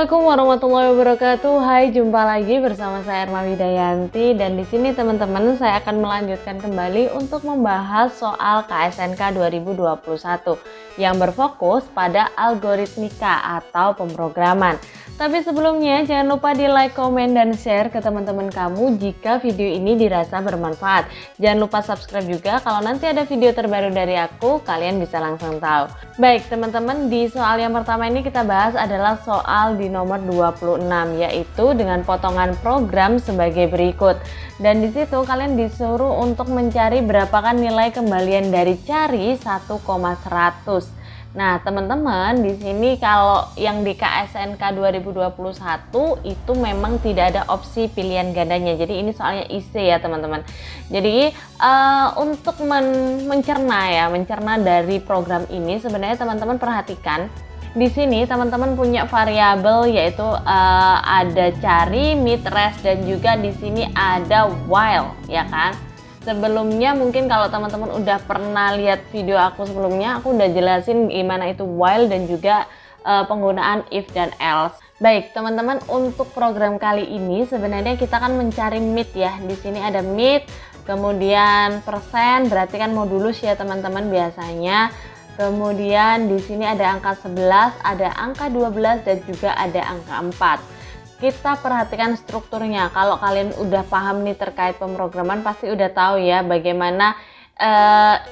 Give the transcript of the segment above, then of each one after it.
Assalamualaikum warahmatullahi wabarakatuh. Hai, jumpa lagi bersama saya Erma Widayanti, dan di sini teman-teman saya akan melanjutkan kembali untuk membahas soal KSNK 2021 yang berfokus pada algoritmika atau pemrograman. Tapi sebelumnya jangan lupa di like, komen, dan share ke teman-teman kamu jika video ini dirasa bermanfaat. Jangan lupa subscribe juga, kalau nanti ada video terbaru dari aku, kalian bisa langsung tahu. Baik teman-teman, di soal yang pertama ini kita bahas adalah soal di nomor 26, yaitu dengan potongan program sebagai berikut. Dan di situ kalian disuruh untuk mencari berapakah nilai kembalian dari cari 1,100. Nah, teman-teman, di sini kalau yang di KSNK 2021 itu memang tidak ada opsi pilihan gandanya. Jadi ini soalnya IC ya, teman-teman. Jadi untuk mencerna dari program ini, sebenarnya teman-teman perhatikan di sini teman-teman punya variabel, yaitu ada cari, mid, rest, dan juga di sini ada while, ya kan? Sebelumnya mungkin kalau teman-teman udah pernah lihat video aku sebelumnya, aku udah jelasin gimana itu while dan juga penggunaan if dan else. Baik teman-teman, untuk program kali ini sebenarnya kita akan mencari mid ya. Di sini ada mid, kemudian persen, berarti kan modulus ya teman-teman biasanya. Kemudian di sini ada angka 11, ada angka 12, dan juga ada angka 4. Kita perhatikan strukturnya. Kalau kalian udah paham nih terkait pemrograman, pasti udah tahu ya bagaimana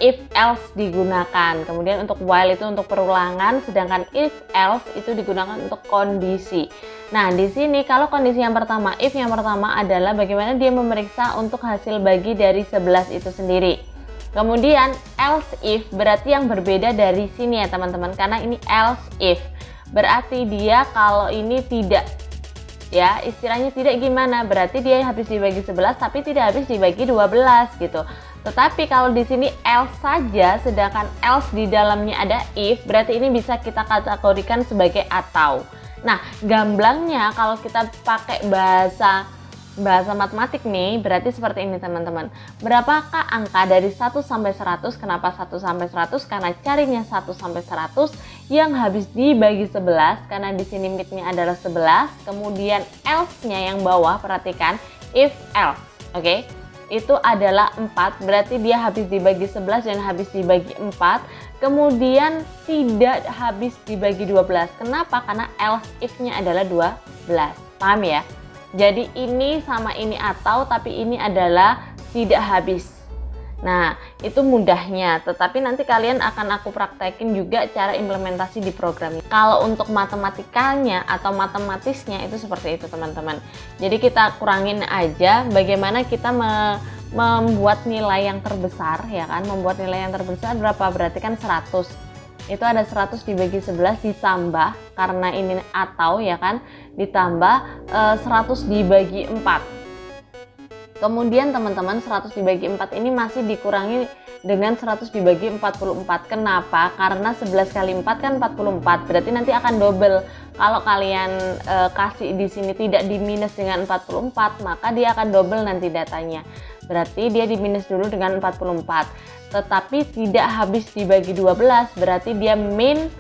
if else digunakan. Kemudian untuk while itu untuk perulangan, sedangkan if else itu digunakan untuk kondisi. Nah, di sini kalau kondisi yang pertama, if yang pertama adalah bagaimana dia memeriksa untuk hasil bagi dari 11 itu sendiri. Kemudian else if berarti yang berbeda dari sini ya teman-teman, karena ini else if. Berarti dia kalau ini tidak, ya istilahnya tidak gimana, berarti dia habis dibagi 11 tapi tidak habis dibagi 12 gitu. Tetapi kalau di sini else saja, sedangkan else di dalamnya ada if, berarti ini bisa kita kategorikan sebagai atau. Nah, gamblangnya kalau kita pakai bahasa matematik nih, berarti seperti ini teman-teman. Berapakah angka dari 1 sampai 100? Kenapa 1 sampai 100? Karena carinya 1 sampai 100 yang habis dibagi 11, karena di sini midnya adalah 11. Kemudian else-nya yang bawah, perhatikan if else. Oke. Itu adalah 4, berarti dia habis dibagi 11 dan habis dibagi 4. Kemudian tidak habis dibagi 12. Kenapa? Karena else if-nya adalah 12. Paham ya? Jadi ini sama ini atau, tapi ini adalah tidak habis. Nah, itu mudahnya, tetapi nanti kalian akan aku praktekin juga cara implementasi di program ini. Kalau untuk matematikanya atau matematisnya itu seperti itu teman-teman. Jadi kita kurangin aja bagaimana kita membuat nilai yang terbesar, ya kan? Membuat nilai yang terbesar berapa? Berarti kan 100. Itu ada 100 dibagi 11 ditambah, karena ini atau ya kan, ditambah 100 dibagi 4. Kemudian teman-teman 100 dibagi 4 ini masih dikurangi dengan 100 dibagi 44. Kenapa? Karena 11 kali 4 kan 44, berarti nanti akan double. Kalau kalian kasih di sini tidak di minus dengan 44, maka dia akan double nanti datanya. Berarti dia di minus dulu dengan 44. Tetapi tidak habis dibagi 12, berarti dia min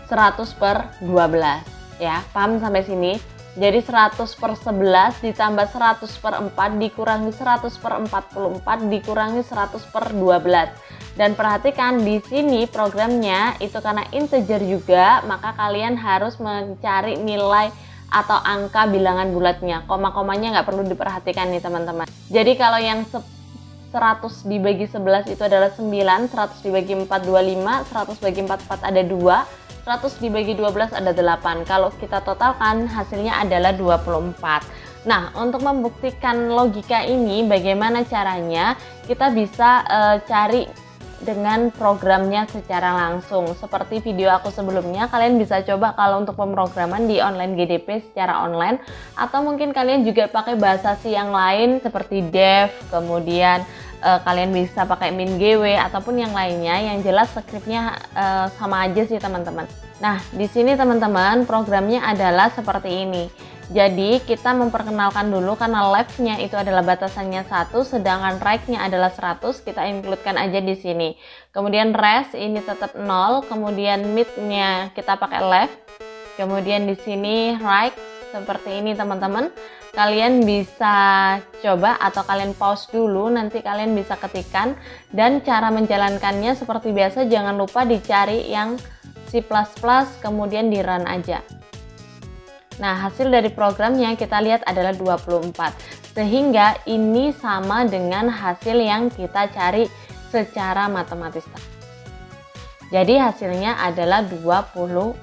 100 per 12 ya, paham sampai sini? Jadi 100 per 11 ditambah 100 per 4 dikurangi 100 per 44 dikurangi 100 per 12. Dan perhatikan di sini programnya itu karena integer juga, maka kalian harus mencari nilai atau angka bilangan bulatnya. Koma-komanya nggak perlu diperhatikan nih teman-teman. Jadi kalau yang 100 dibagi 11 itu adalah 9, 100 dibagi 4 25, 100 bagi 4 ada 2, 100 dibagi 12 ada 8. Kalau kita totalkan hasilnya adalah 24. Nah, untuk membuktikan logika ini bagaimana caranya? Kita bisa cari dengan programnya secara langsung. Seperti video aku sebelumnya, kalian bisa coba kalau untuk pemrograman di online GDP secara online, atau mungkin kalian juga pakai bahasa C yang lain seperti dev, kemudian kalian bisa pakai MinGW ataupun yang lainnya. Yang jelas scriptnya sama aja sih teman-teman. Nah, di sini teman-teman programnya adalah seperti ini. Jadi kita memperkenalkan dulu karena left-nya itu adalah batasannya 1, sedangkan right-nya adalah 100, kita include-kan aja di sini. Kemudian rest ini tetap 0, kemudian mid-nya kita pakai left, Kemudian di sini right seperti ini teman-teman. Kalian bisa coba atau kalian pause dulu, nanti kalian bisa ketikkan, dan cara menjalankannya seperti biasa jangan lupa dicari yang C++ kemudian di run aja. Nah, hasil dari programnya kita lihat adalah 24. Sehingga ini sama dengan hasil yang kita cari secara matematis. Jadi hasilnya adalah 24.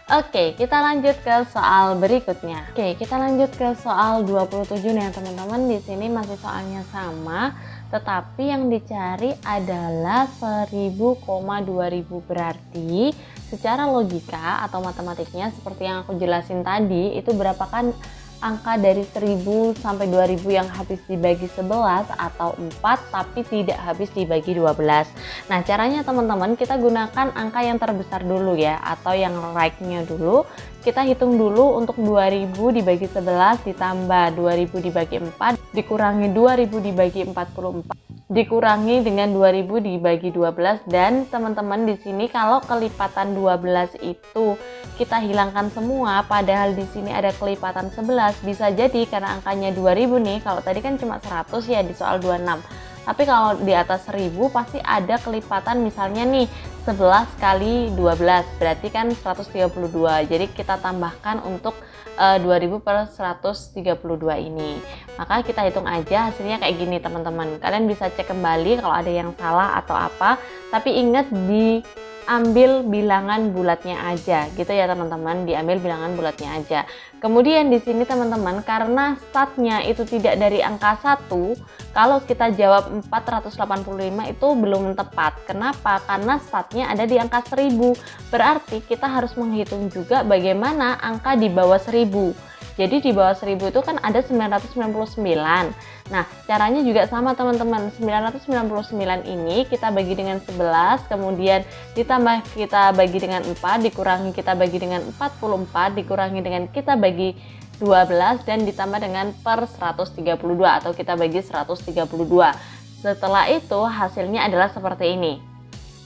Oke, kita lanjut ke soal berikutnya. Oke, kita lanjut ke soal 27 nih teman-teman. Di sini masih soalnya sama, tetapi yang dicari adalah 1000, 2000. Berarti secara logika atau matematiknya seperti yang aku jelasin tadi, itu berapa kan angka dari 1000 sampai 2000 yang habis dibagi 11 atau 4 tapi tidak habis dibagi 12. Nah, caranya teman-teman kita gunakan angka yang terbesar dulu ya, atau yang right-nya dulu. Kita hitung dulu untuk 2000 dibagi 11 ditambah 2000 dibagi 4 dikurangi 2000 dibagi 44 dikurangi dengan 2000 dibagi 12, dan teman-teman di sini kalau kelipatan 12 itu kita hilangkan semua padahal di sini ada kelipatan 11, bisa jadi karena angkanya 2000 nih, kalau tadi kan cuma 100 ya di soal 26. Tapi kalau di atas 1000 pasti ada kelipatan, misalnya nih 11 kali 12 berarti kan 132. Jadi kita tambahkan untuk 2000 per 132 ini. Maka kita hitung aja hasilnya kayak gini teman-teman. Kalian bisa cek kembali kalau ada yang salah atau apa. Tapi ingat diambil bilangan bulatnya aja gitu ya teman-teman, diambil bilangan bulatnya aja. Kemudian di sini teman-teman, karena startnya itu tidak dari angka 1, kalau kita jawab 485 itu belum tepat. Kenapa? Karena startnya ada di angka 1000. Berarti kita harus menghitung juga bagaimana angka di bawah 1000. Jadi di bawah 1000 itu kan ada 999. Nah, caranya juga sama teman-teman. 999 ini kita bagi dengan 11, kemudian ditambah kita bagi dengan 4, dikurangi kita bagi dengan 44, dikurangi dengan kita bagi 12, dan ditambah dengan per 132 atau kita bagi 132. Setelah itu hasilnya adalah seperti ini.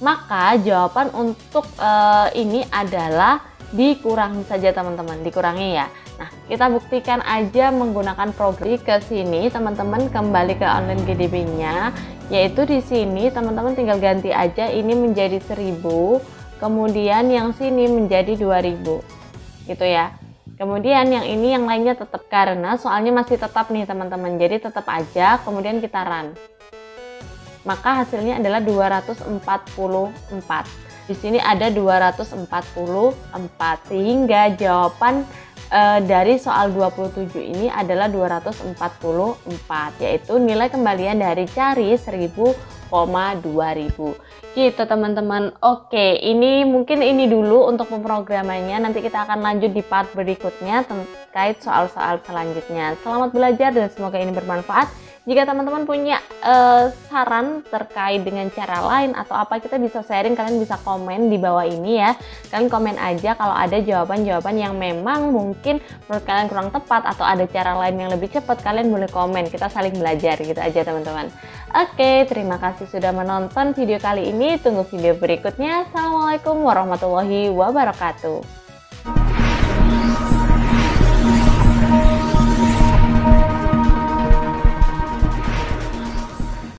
Maka jawaban untuk ini adalah dikurangi saja teman-teman, dikurangi ya. Nah, kita buktikan aja menggunakan program. Ke sini teman-teman kembali ke online GDB-nya, yaitu di sini teman-teman tinggal ganti aja ini menjadi 1000, kemudian yang sini menjadi 2000. Gitu ya. Kemudian yang ini yang lainnya tetap, karena soalnya masih tetap nih teman-teman. Jadi tetap aja, kemudian kita run. Maka hasilnya adalah 244. Di sini ada 244, sehingga jawaban dari soal 27 ini adalah 244, yaitu nilai kembalian dari cari 1000, 2000. Gitu teman-teman. Oke, ini mungkin ini dulu untuk pemrogramannya. Nanti kita akan lanjut di part berikutnya terkait soal-soal selanjutnya. Selamat belajar dan semoga ini bermanfaat. Jika teman-teman punya saran terkait dengan cara lain atau apa, kita bisa sharing, kalian bisa komen di bawah ini ya. Kalian komen aja kalau ada jawaban-jawaban yang memang mungkin menurut kalian kurang tepat atau ada cara lain yang lebih cepat, kalian boleh komen. Kita saling belajar gitu aja teman-teman. Oke, terima kasih sudah menonton video kali ini. Tunggu video berikutnya. Assalamualaikum warahmatullahi wabarakatuh.